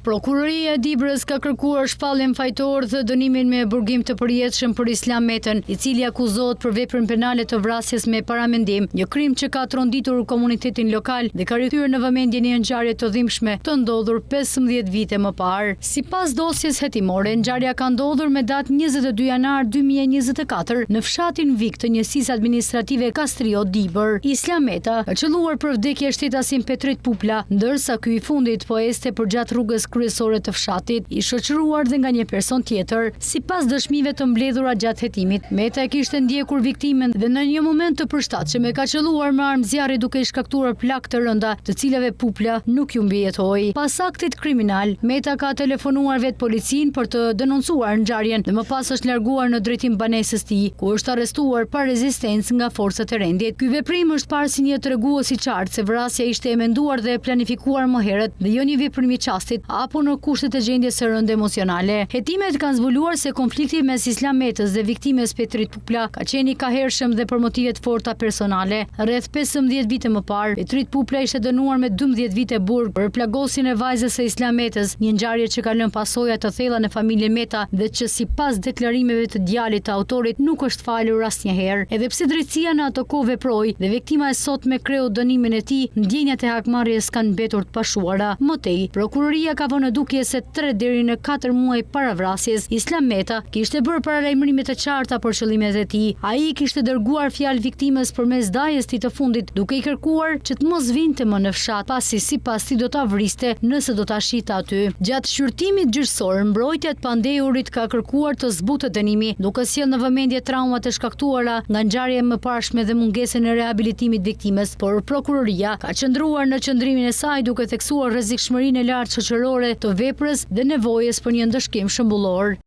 Prokuroria e Dibrës ka kërkuar shpalljen fajtor dhe dënimin me burgim të përjetshëm për Islam Metën, i cili akuzohet për veprën penale të vrasjes me paramendim, një krim që ka tronditur komunitetin lokal dhe ka rikthyer në vëmendje një ngjarje të dhimbshme të ndodhur 15 vite më parë. Sipas dosjes hetimore, ngjarja ka ndodhur me datë 22 janar 2024 në fshatin Vik të njësisë administrative Kastrio Dibër. Islam Meta ka qelluar për vdekje shtetasin Petrit Pupla, ndërsa ky i fundit po este përgjatë rrugës kryesore të fshatit, i shoqëruar dhe nga një person tjetër. Sipas dëshmive të mbledhura gjatë hetimit, Meta e kishte ndjekur viktimen dhe në një moment të përshtatshëm e ka qelluar me armë zjarri duke i shkaktuar plagë të rënda, të cilave Pupla nuk ju mbijetoi. Pas aktit kriminal, Meta ka telefonuar vet policinë për të denoncuar ngjarjen dhe më pas është larguar në drejtim banesës tij, ku është arrestuar pa rezistencë nga forcat e rendit. Ky veprim është parë si një tregues i qartë se vrasja ishte e menduar dhe e planifikuar më herët dhe jo një veprim i çastit apo në kushtet e gjendjes së rëndë emocionale. Hetimet kanë zbuluar se konflikti mes Islam Metës dhe viktimes Petrit Pupla ka qenë i kahershëm dhe për motive të forta personale. Rreth 15 vite më parë, Petrit Pupla ishte dënuar me 12 vite burg për plagosjen e vajzës së Islam Metës, një ngjarje që ka lënë pasoja të thella në familjen Meta dhe që sipas deklarimeve të djalit të autorit nuk është falur asnjëherë. Edhe pse drejtësia në ato kohë veproi dhe viktima e sotme kreu dënimin e tij, ndjenjat e hakmarrjes kanë mbetur të pashuara. Më tej, prokuroria ka vënë në dukje se 3 deri në 4 muaj para vrasjes, Islam Meta kishte bërë paralajmërime të qarta për qëllimet e tij. Ai kishte dërguar fjalë viktimës përmes dajes tij të fundit, duke i kërkuar që të mos vinte më në fshat, pasi sipas tij do ta vriste nëse do ta shite aty. Gjatë shqyrtimit gjyqësor, mbrojtja e pandehurit ka kërkuar të zbutet dënimi, duke sjellë në vëmendje traumat e shkaktuara nga ngjarja e mëparshme dhe mungesën e rehabilitimit viktimës, por prokuroria ka qëndruar në qëndrimin e saj duke theksuar rrezikshmërinë e lartë shoqërore të veprës dhe nevojës për një ndëshkim shëmbullor.